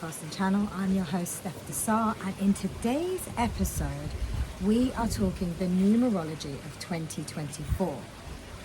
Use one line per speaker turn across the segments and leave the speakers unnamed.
podcast and channel. I'm your host, Steph Desar, and in today's episode, we are talking the numerology of 2024.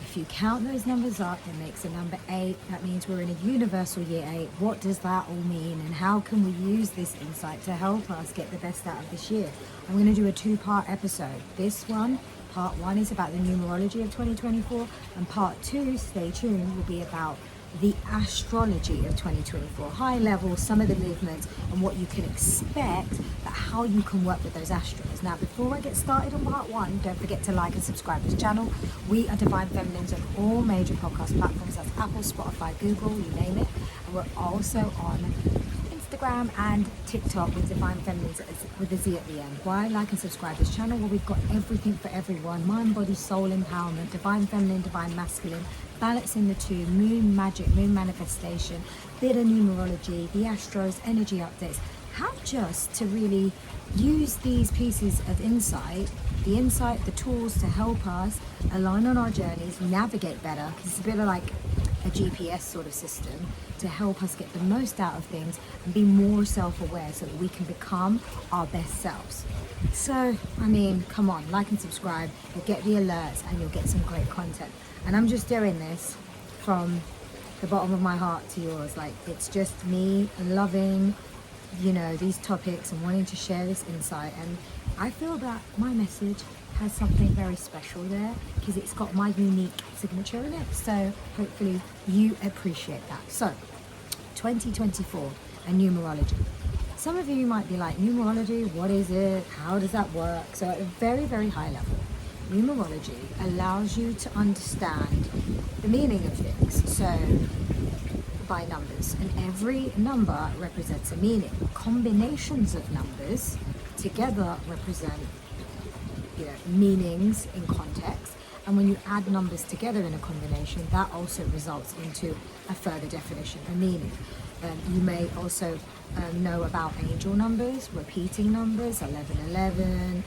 If you count those numbers up, it makes a number 8. That means we're in a universal year 8. What does that all mean, and how can we use this insight to help us get the best out of this year? I'm going to do a 2-part episode. This one, part 1, is about the numerology of 2024, and part 2, stay tuned, will be about the astrology of 2024, high level, some of the movements and what you can expect, but how you can work with those astros. Now, before I get started on part 1, don't forget to like and subscribe to this channel. We are Divine Feminines on all major podcast platforms. That's Apple, Spotify, Google, you name it. And we're also on Instagram and TikTok with Divine Feminines with a Z at the end. Why like and subscribe to this channel? Well, we've got everything for everyone: mind, body, soul empowerment, divine feminine, divine masculine, balancing the two, moon magic, moon manifestation, bit of numerology, the astros, energy updates, how just to really use these pieces of insight, the tools to help us align on our journeys, navigate better, because it's a bit of like a GPS sort of system to help us get the most out of things and be more self-aware so that we can become our best selves. So, I mean, come on, like and subscribe, you'll get the alerts and you'll get some great content. And I'm just doing this from the bottom of my heart to yours. Like, it's just me loving, these topics and wanting to share this insight. And I feel that my message has something very special there because it's got my unique signature in it. So hopefully you appreciate that. So 2024 and numerology. Some of you might be like, numerology, what is it? How does that work? So at a very, very high level, numerology allows you to understand the meaning of things. So by numbers, and every number represents a meaning. Combinations of numbers together represent meanings in context, and when you add numbers together in a combination, that also results into a further definition, a meaning. You may also know about angel numbers, repeating numbers, 1111,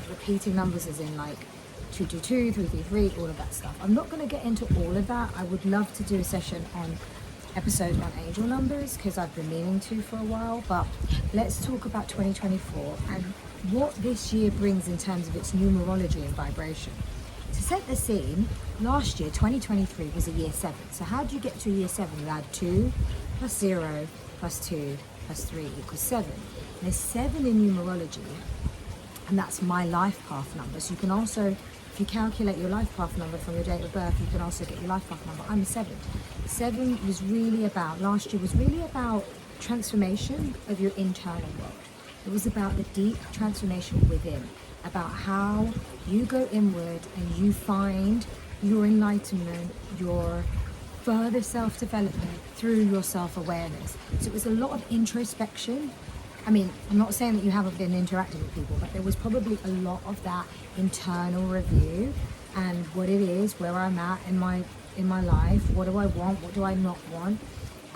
repeating numbers as in like 222, 333, all of that stuff. I'm not going to get into all of that. I would love to do a session on episode on angel numbers because I've been meaning to for a while, but let's talk about 2024 and what this year brings in terms of its numerology and vibration. To set the scene, last year 2023 was a year 7. So how do you get to a year 7? You add 2 plus 0 plus 2 plus 3 equals 7. And there's 7 in numerology, and that's my life path number. So you can also, if you calculate your life path number from your date of birth, you can also get your life path number. I'm a 7. 7 was really about, last year was really about transformation of your internal world. It was about the deep transformation within, about how you go inward and you find your enlightenment, your further self-development through your self-awareness. So it was a lot of introspection. I mean, I'm not saying that you haven't been interacting with people, but there was probably a lot of that internal review and what it is, where I'm at in my life, what do I want, what do I not want,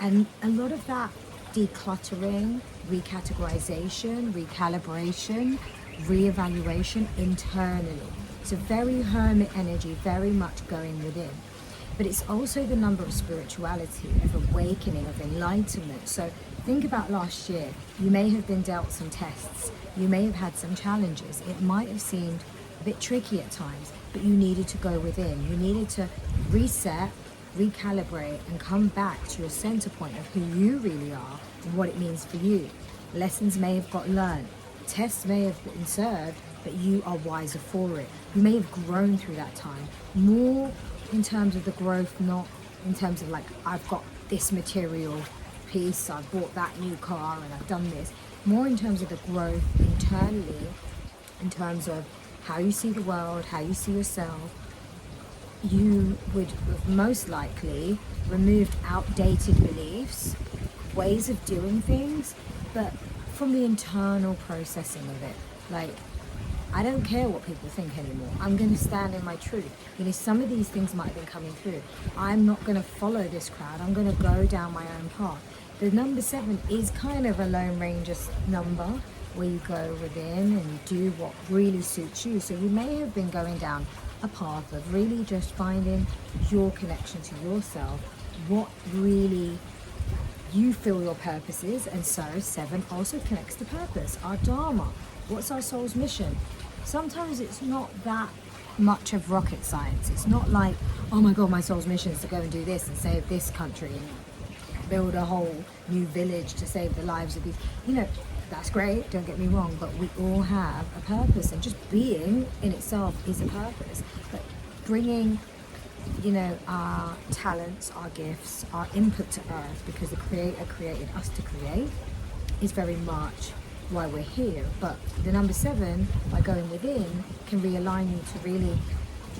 and a lot of that decluttering, recategorization, recalibration, reevaluation internally. So very hermit energy, very much going within. But it's also the number of spirituality, of awakening, of enlightenment. So think about last year. You may have been dealt some tests. You may have had some challenges. It might have seemed a bit tricky at times, but you needed to go within. You needed to reset, recalibrate, and come back to your center point of who you really are and what it means for you. Lessons may have got learned. Tests may have been served, but you are wiser for it. You may have grown through that time. More in terms of the growth, not in terms of like, I've got this material piece, I've bought that new car and I've done this. More in terms of the growth internally, in terms of how you see the world, how you see yourself. You would have most likely removed outdated beliefs, ways of doing things, but from the internal processing of it. Like, I don't care what people think anymore. I'm going to stand in my truth. Some of these things might have been coming through. I'm not going to follow this crowd. I'm going to go down my own path. The number 7 is kind of a Lone Ranger number where you go within and you do what really suits you. So you may have been going down a path of really just finding your connection to yourself, what really you feel your purpose is, and so 7 also connects to purpose, our dharma. What's our soul's mission? Sometimes it's not that much of rocket science. It's not like, oh my god, my soul's mission is to go and do this and save this country and build a whole new village to save the lives of these, that's great, don't get me wrong, but we all have a purpose, and just being in itself is a purpose. But bringing our talents, our gifts, our input to earth, because the creator created us to create, is very much why we're here. But the number 7, by going within, can realign you to really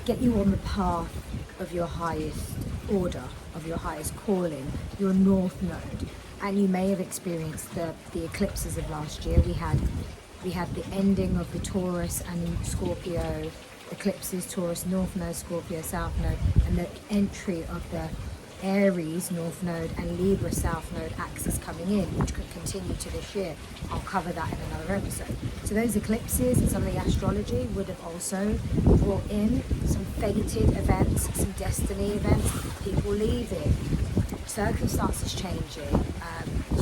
get you on the path of your highest order, of your highest calling, your north node. And you may have experienced the eclipses of last year. We had the ending of the Taurus and Scorpio eclipses, Taurus north node, Scorpio south node, and the entry of the Aries north node and Libra south node axis coming in, which could continue to this year. I'll cover that in another episode. So those eclipses and some of the astrology would have also brought in some fated events, some destiny events, people leaving, circumstances changing,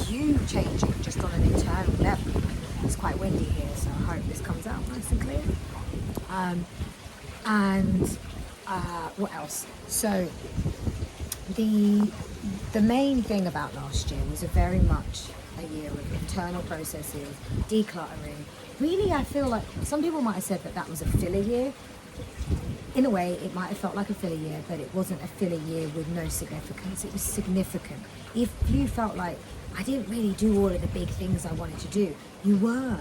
you changing just on an internal level. It's quite windy here, so I hope this comes out nice and clear. What else? So the main thing about last year was very much a year of internal processes, decluttering. Really, I feel like some people might have said that was a filler year. In a way, it might have felt like a filler year, but it wasn't a filler year with no significance. It was significant. If you felt like, I didn't really do all of the big things I wanted to do, you were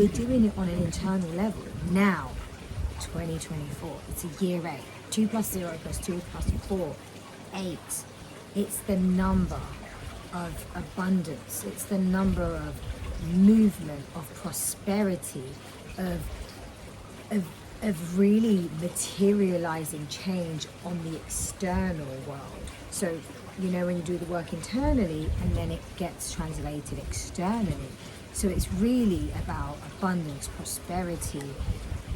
doing it on an internal level. Now, 2024, it's a year 8. 2 plus 0 plus 2 plus 4, 8. It's the number of abundance. It's the number of movement, of prosperity, of really materializing change on the external world. So, when you do the work internally and then it gets translated externally. So it's really about abundance, prosperity,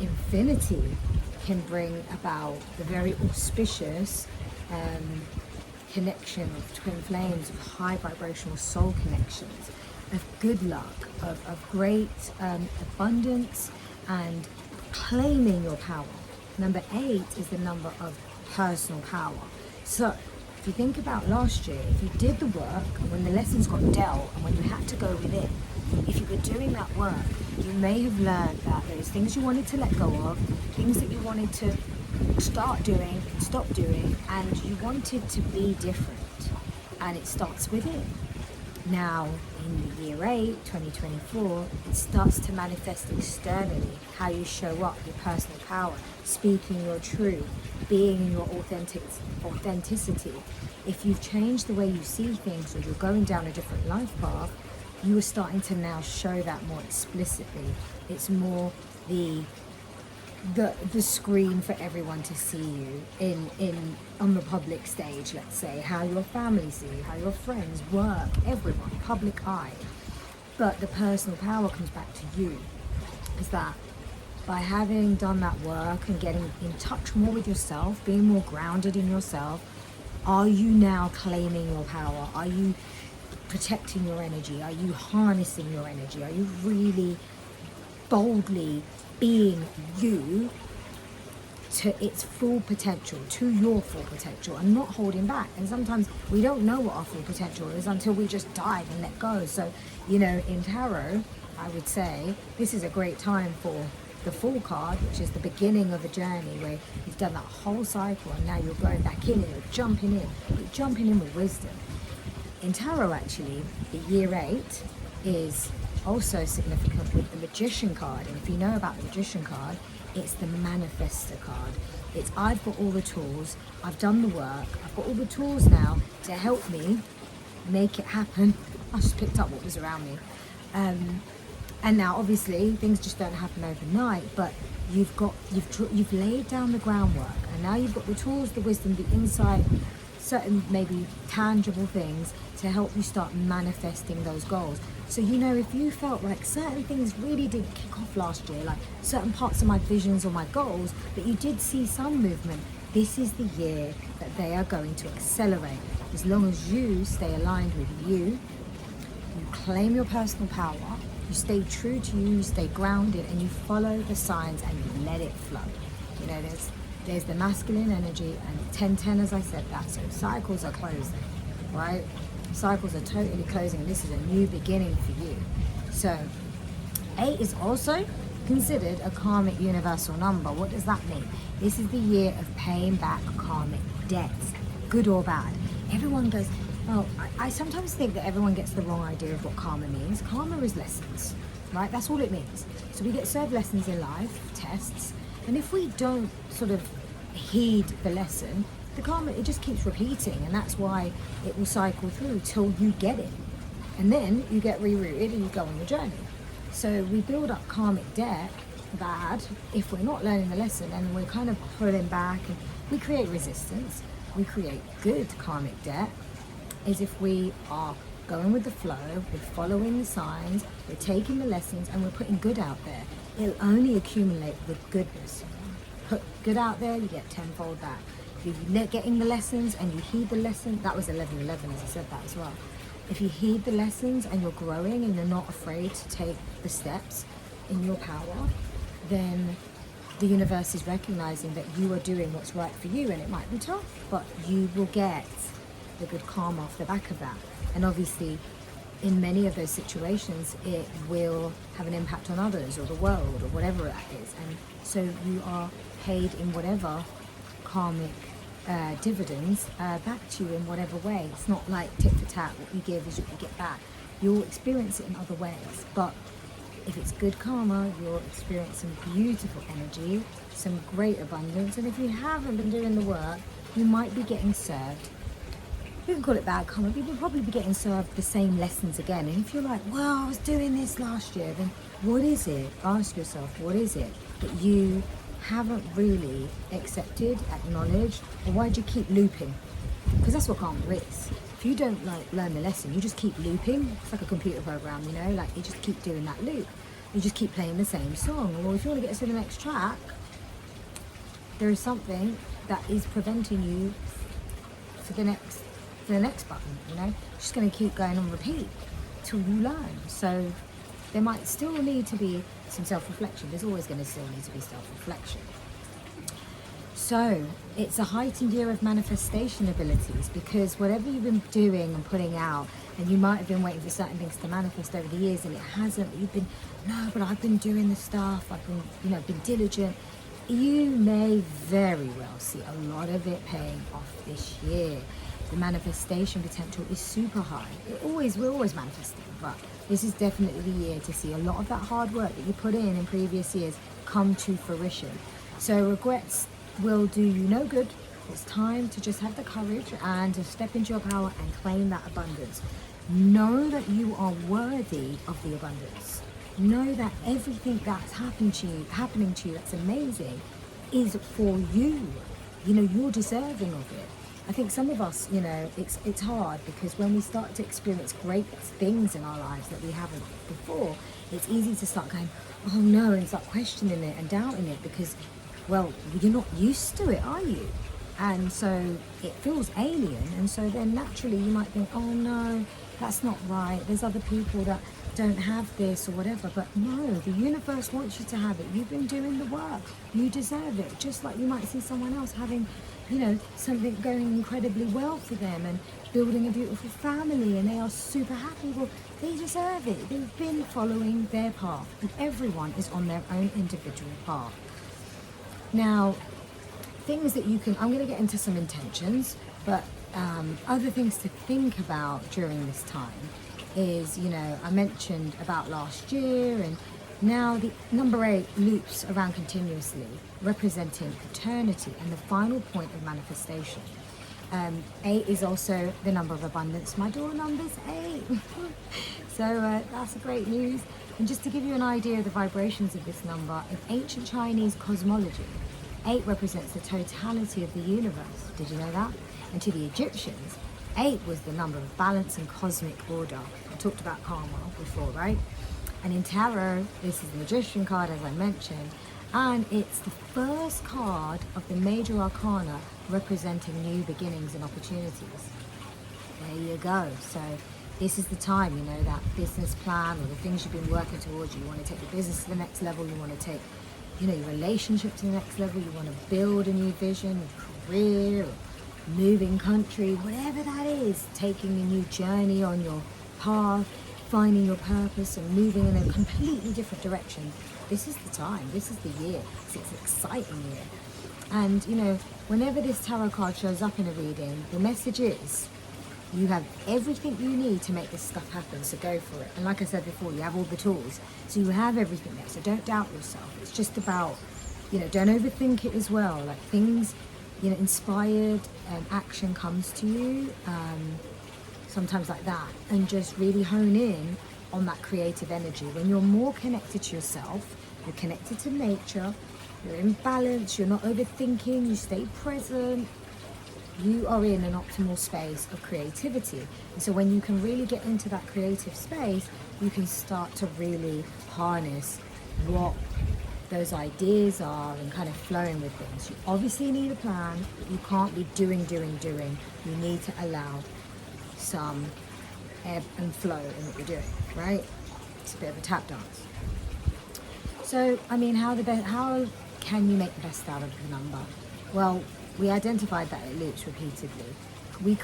infinity can bring about the very auspicious connection of twin flames, of high vibrational soul connections, of good luck, of great abundance and claiming your power. Number 8 is the number of personal power. So if you think about last year, if you did the work and when the lessons got dealt and when you had to go within, if you were doing that work, you may have learned that there's things you wanted to let go of, things that you wanted to start doing, stop doing, and you wanted to be different. And it starts within. Now, in the year 8, 2024, it starts to manifest externally, how you show up, your personal power, speaking your truth, being in your authenticity. If you've changed the way you see things or you're going down a different life path, you are starting to now show that more explicitly. It's more the screen for everyone to see you in on the public stage, let's say, how your family see you, how your friends, work, everyone, public eye. But the personal power comes back to you. Is that by having done that work and getting in touch more with yourself, being more grounded in yourself, are you now claiming your power? Are you protecting your energy? Are you harnessing your energy? Are you really boldly being you to its full potential, to your full potential, and not holding back? And sometimes we don't know what our full potential is until we just dive and let go. So, in tarot, I would say this is a great time for the Fool card, which is the beginning of a journey where you've done that whole cycle and now you're going back in and you're jumping in with wisdom. In tarot, actually, the year 8 is also significant with the Magician card. And if you know about the Magician card, it's the Manifestor card. It's I've got all the tools, I've done the work, I've got all the tools now to help me make it happen. I just picked up what was around me. And now, obviously, things just don't happen overnight, but you've laid down the groundwork, and now you've got the tools, the wisdom, the insight, certain maybe tangible things to help you start manifesting those goals. So, if you felt like certain things really didn't kick off last year, like certain parts of my visions or my goals, but you did see some movement, This is the year that they are going to accelerate. As long as you stay aligned with you claim your personal power, you stay true to you stay grounded, and you follow the signs and you let it flow. You know, there's the masculine energy, and 10-10, as I said that. So cycles are closing, right? Cycles are totally closing. This is a new beginning for you. So 8 is also considered a karmic universal number. What does that mean? This is the year of paying back karmic debts, good or bad. Everyone goes, well, I sometimes think that everyone gets the wrong idea of what karma means. Karma is lessons, right? That's all it means. So we get served lessons in life, tests, and if we don't sort of heed the lesson, the karma, it just keeps repeating, and that's why it will cycle through till you get it. And then you get rerouted and you go on your journey. So we build up karmic debt, bad, if we're not learning the lesson, and we're kind of pulling back, and we create resistance. We create good karmic debt is if we are going with the flow, we're following the signs, we're taking the lessons, and we're putting good out there. It'll only accumulate with goodness. Put good out there, you get tenfold back. If you're getting the lessons and you heed the lesson, that was 11:11, as I said that as well. If you heed the lessons and you're growing and you're not afraid to take the steps in your power, then the universe is recognizing that you are doing what's right for you, and it might be tough, but you will get the good karma off the back of that. And obviously, in many of those situations, it will have an impact on others or the world or whatever that is. And so you are paid in whatever karmic dividends back to you in whatever way. It's not like tit for tat, what you give is what you get back. You'll experience it in other ways, but if it's good karma, you'll experience some beautiful energy, some great abundance. And if you haven't been doing the work, you might be getting served. You can call it bad karma, but you'll probably be getting served the same lessons again. And if you're like, well, I was doing this last year, then what is it? Ask yourself, what is it that you haven't really accepted, acknowledged, or why do you keep looping? Because that's what karma is. If you don't learn the lesson, you just keep looping. It's like a computer program, you know, like you just keep doing that loop. You just keep playing the same song. Or if you want to get to the next track, there is something that is preventing you for the next button, you know. It's just going to keep going on repeat till you learn. So there might still need to be some self-reflection. There's always going to still need to be self-reflection. So it's a heightened year of manifestation abilities, because whatever you've been doing and putting out, and you might have been waiting for certain things to manifest over the years and it hasn't, you've been, no, but I've been doing the stuff, I've been, been diligent. You may very well see a lot of it paying off this year. The manifestation potential is super high. We're always manifesting, but this is definitely the year to see a lot of that hard work that you put in previous years come to fruition. So regrets will do you no good. It's time to just have the courage and to step into your power and claim that abundance. Know that you are worthy of the abundance. Know that everything that's happening to you that's amazing is for you. You're deserving of it. I think some of us, it's hard because when we start to experience great things in our lives that we haven't before, it's easy to start going, oh no, and start questioning it and doubting it because, well, you're not used to it, are you? And so it feels alien. And so then naturally you might think, oh no, that's not right. There's other people that don't have this or whatever. But no, the universe wants you to have it. You've been doing the work. You deserve it. Just like you might see someone else having, something going incredibly well for them and building a beautiful family and they are super happy. Well, they deserve it. They've been following their path. And everyone is on their own individual path. Now, things that you can, I'm going to get into some intentions, but other things to think about during this time is, I mentioned about last year, and now the number 8 loops around continuously, representing eternity and the final point of manifestation. 8 is also the number of abundance. My door number's 8. So that's great news. And just to give you an idea of the vibrations of this number, in ancient Chinese cosmology, 8 represents the totality of the universe. Did you know that? And to the Egyptians, 8 was the number of balance and cosmic order. I talked about karma before, right? And in tarot, this is the Magician card, as I mentioned, And it's the first card of the major arcana representing new beginnings and opportunities. There you go. So this is the time, you know, that business plan or the things you've been working towards. You want to take your business to the next level. You want to take, you know, your relationship to the next level. You want to build a new vision, career, or moving country, whatever that is. Taking a new journey on your path, finding your purpose and moving in a completely different direction. This is the time. This is the year. It's an exciting year. And, you know, whenever this tarot card shows up in a reading, the message is you have everything you need to make this stuff happen, so go for it. And like I said before, you have all the tools. So you have everything there, so don't doubt yourself. It's just about, you know, don't overthink it as well. Like things, you know, inspired action comes to you, sometimes like that. And just really hone in on that creative energy. When you're more connected to yourself, you're connected to nature, you're in balance, you're not overthinking, you stay present, you are in an optimal space of creativity. And so when you can really get into that creative space, you can start to really harness what those ideas are and kind of flowing with things. You obviously need a plan, but you can't be doing. You need to allow some ebb and flow in what you're doing, right? It's a bit of a tap dance. So, I mean, how can you make the best out of the number? Well, we identified that it loops repeatedly. We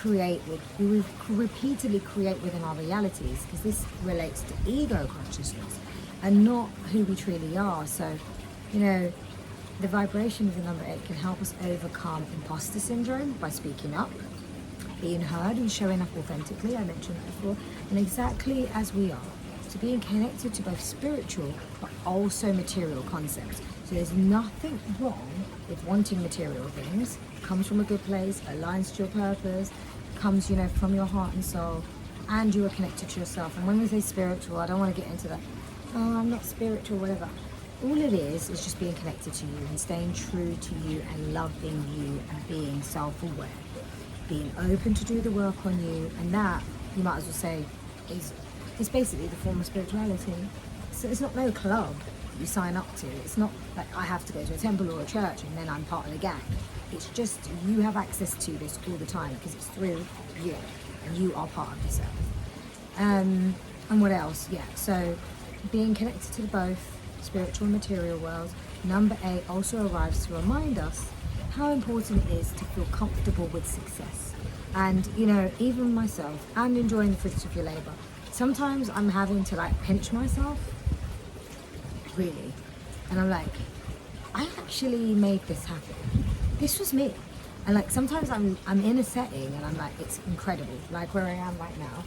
repeatedly create within our realities, because this relates to ego consciousness and not who we truly are. So, you know, the vibration of the number 8 can help us overcome imposter syndrome by speaking up, being heard and showing up authentically. I mentioned that before, and exactly as we are. So being connected to both spiritual but also material concepts. So there's nothing wrong with wanting material things. It comes from a good place, aligns to your purpose, comes, you know, from your heart and soul, and you are connected to yourself. And when we say spiritual, I don't want to get into that, oh, I'm not spiritual, whatever. All it is just being connected to you and staying true to you and loving you and being self-aware, being open to do the work on you. And that, you might as well say, is basically the form of spirituality. So it's not no club you sign up to. It's not like I have to go to a temple or a church and then I'm part of the gang. It's just you have access to this all the time because it's through you and you are part of yourself. And what else? Yeah, so being connected to both spiritual and material worlds. Number 8 also arrives to remind us how important it is to feel comfortable with success. And, you know, even myself, and enjoying the fruits of your labor, sometimes I'm having to like pinch myself, really. And I'm like, I actually made this happen. This was me. And like sometimes I'm in a setting and I'm like, it's incredible, like where I am right now.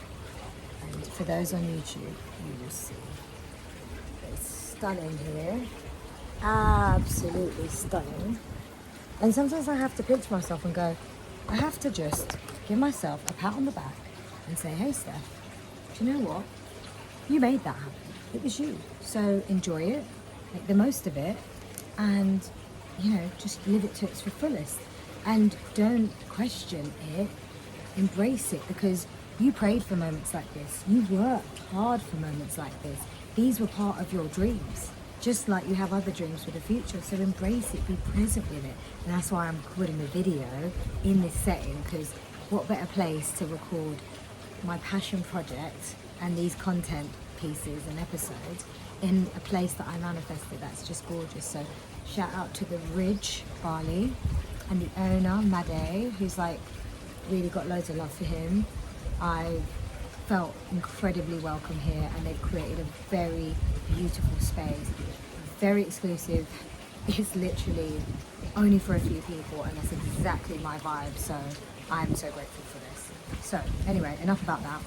And for those on YouTube, you will see. It's stunning here. Absolutely stunning. And sometimes I have to pinch myself and go, I have to just give myself a pat on the back and say, hey Steph, do you know what? You made that happen. It was you. So enjoy it, make the most of it, and, you know, just live it to its fullest. And don't question it, embrace it, because you prayed for moments like this. You worked hard for moments like this. These were part of your dreams, just like you have other dreams for the future. So embrace it, be present with it. And that's why I'm recording the video in this setting, because what better place to record my passion project and these content pieces and episodes in a place that I manifested. That's just gorgeous. So shout out to the Ridge, Bali, and the owner, Made, who's like really got loads of love for him. I felt incredibly welcome here, and they've created a very beautiful space, very exclusive. It's literally only for a few people, and that's exactly my vibe. So I'm so grateful for this. So anyway, enough about that.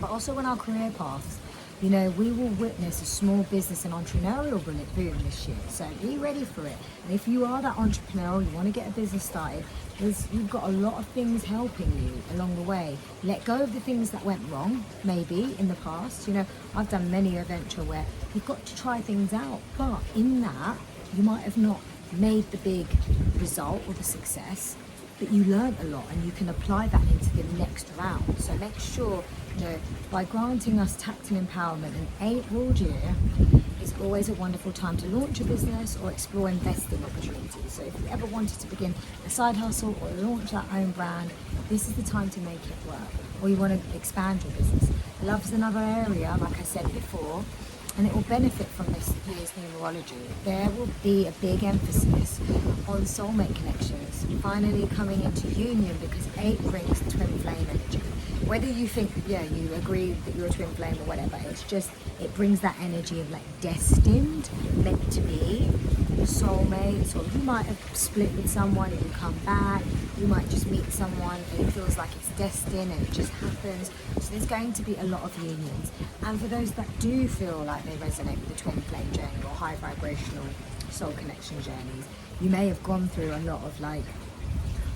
But also on our career paths, you know, we will witness a small business and entrepreneurial boom this year. So be ready for it. And if you are that entrepreneur, you want to get a business started, you've got a lot of things helping you along the way. Let go of the things that went wrong, maybe in the past. You know, I've done many a venture where you've got to try things out, but in that, you might have not made the big result or the success, but you learned a lot and you can apply that into the next round. So make sure You know, by granting us tactile empowerment, an 8 ruled year is always a wonderful time to launch a business or explore investing opportunities. So if you ever wanted to begin a side hustle or launch that own brand, this is the time to make it work. Or you want to expand your business. Love's another area, like I said before, and it will benefit from this year's numerology. There will be a big emphasis on soulmate connections, finally coming into union, because 8 brings twin flame energy. Whether you think, you agree that you're a twin flame or whatever, it's just, it brings that energy of like destined, meant to be, soulmates, or you might have split with someone and you come back, you might just meet someone and it feels like it's destined and it just happens. So there's going to be a lot of unions. And for those that do feel like they resonate with the twin flame journey or high vibrational soul connection journeys, you may have gone through a lot of like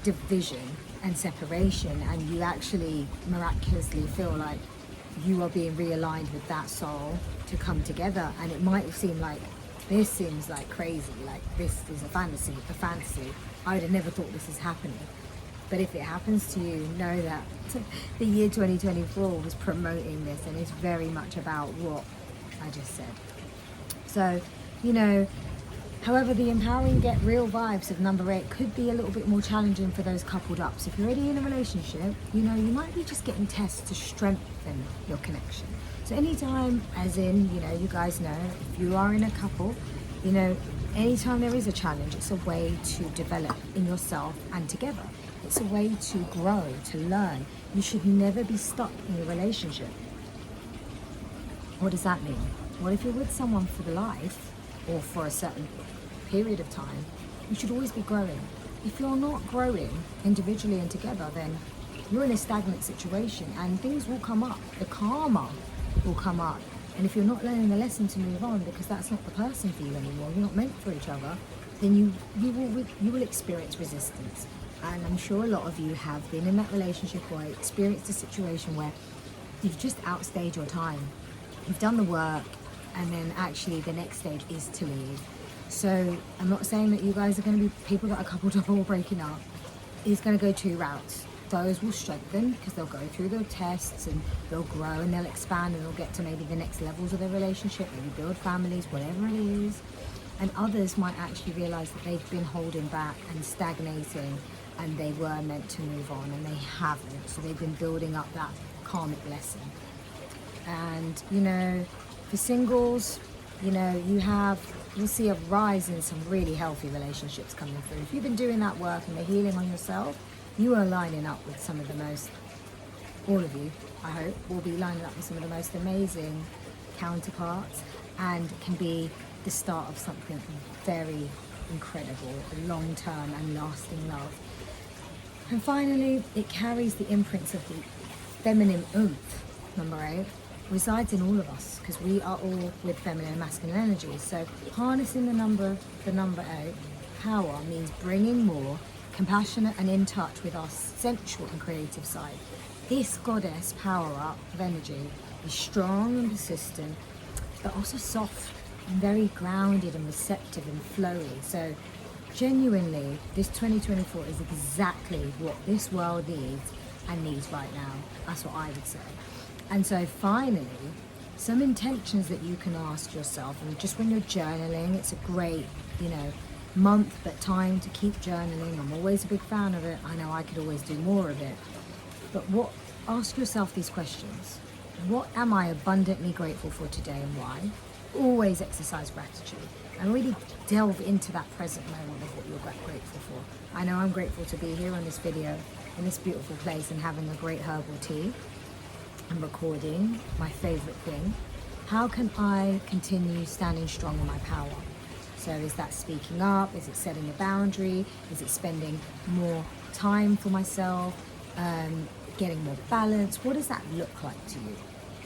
division and separation, and you actually miraculously feel like you are being realigned with that soul to come together. And it might seem like, this seems like crazy, like this is a fantasy. I would have never thought this is happening. But if it happens to you, know that the year 2024 was promoting this, and it's very much about what I just said. So, however, the empowering get real vibes of number 8 could be a little bit more challenging for those coupled up. So if you're already in a relationship, you might be just getting tests to strengthen your connection. So anytime, as in, you guys know, if you are in a couple, anytime there is a challenge, it's a way to develop in yourself and together. It's a way to grow, to learn. You should never be stuck in a relationship. What does that mean? Well, if you're with someone for life or for a certain period of time, you should always be growing. If you're not growing individually and together, then you're in a stagnant situation and things will come up. The karma will come up. And if you're not learning the lesson to move on because that's not the person for you anymore, you're not meant for each other, then you will experience resistance. And I'm sure a lot of you have been in that relationship or experienced a situation where you've just outstayed your time. You've done the work, and then actually the next stage is to leave. So I'm not saying that you guys are going to be people that are coupled up or breaking up. It's going to go 2 routes. Those will strengthen because they'll go through the tests and they'll grow and they'll expand and they'll get to maybe the next levels of their relationship, maybe build families, whatever it is. And others might actually realize that they've been holding back and stagnating, and they were meant to move on and they haven't. So they've been building up that karmic lesson. And for singles, you'll see a rise in some really healthy relationships coming through. If you've been doing that work and the healing on yourself, you are lining up with some of the most, all of you, I hope, will be lining up with some of the most amazing counterparts, and can be the start of something very incredible, long-term and lasting love. And finally, it carries the imprints of the feminine oomph, number 8, resides in all of us, because we are all with feminine and masculine energies. So harnessing the number 8 power means bringing more compassionate and in touch with our sensual and creative side. This goddess power up of energy is strong and persistent, but also soft and very grounded and receptive and flowy. So genuinely, this 2024 is exactly what this world needs and needs right now. That's what I would say. And so finally, some intentions that you can ask yourself, and just when you're journaling, it's a great, month, but time to keep journaling. I'm always a big fan of it. I know I could always do more of it. But ask yourself these questions. What am I abundantly grateful for today and why? Always exercise gratitude and really delve into that present moment of what you're grateful for. I know I'm grateful to be here on this video in this beautiful place and having a great herbal tea and recording, my favorite thing. How can I continue standing strong in my power? So is that speaking up? Is it setting a boundary? Is it spending more time for myself? Getting more balance? What does that look like to you?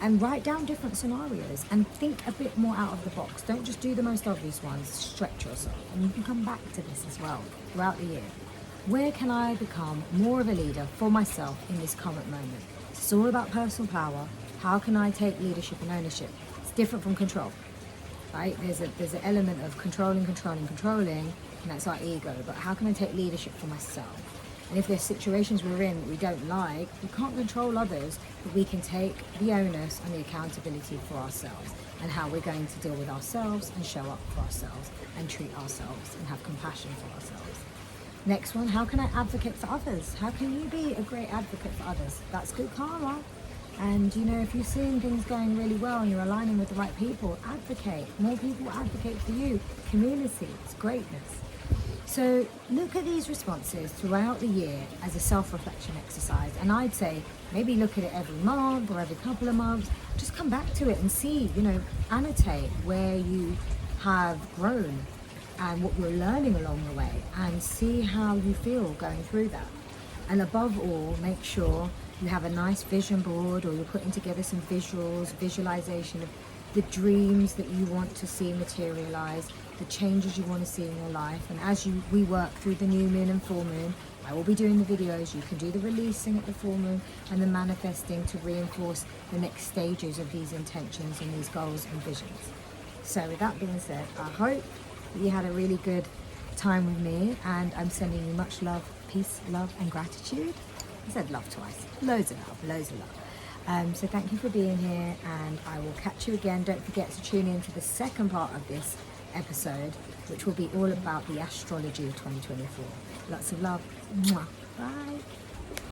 And write down different scenarios and think a bit more out of the box. Don't just do the most obvious ones. Stretch yourself. And you can come back to this as well throughout the year. Where can I become more of a leader for myself in this current moment? It's all about personal power. How can I take leadership and ownership? It's different from control. Right? There's an element of controlling, and that's our ego. But how can I take leadership for myself? And if there's situations we're in that we don't like, we can't control others, but we can take the onus and the accountability for ourselves and how we're going to deal with ourselves and show up for ourselves and treat ourselves and have compassion for ourselves. Next one, how can I advocate for others? How can you be a great advocate for others? That's good karma. And you know, if you're seeing things going really well and you're aligning with the right people, advocate. More people advocate for you. Community, it's greatness. So look at these responses throughout the year as a self-reflection exercise. And I'd say maybe look at it every month or every couple of months. Just come back to it and see, you know, annotate where you have grown and what you're learning along the way, and see how you feel going through that. And above all, make sure you have a nice vision board, or you're putting together some visuals, visualization of the dreams that you want to see materialize, the changes you want to see in your life. And as we work through the new moon and full moon, I will be doing the videos. You can do the releasing at the full moon and the manifesting to reinforce the next stages of these intentions and these goals and visions. So with that being said, I hope that you had a really good time with me, and I'm sending you much love, peace, love and gratitude. I said love twice. Loads of love, loads of love. So thank you for being here, and I will catch you again. Don't forget to tune in to the second part of this episode, which will be all about the astrology of 2024. Lots of love. Mwah. Bye.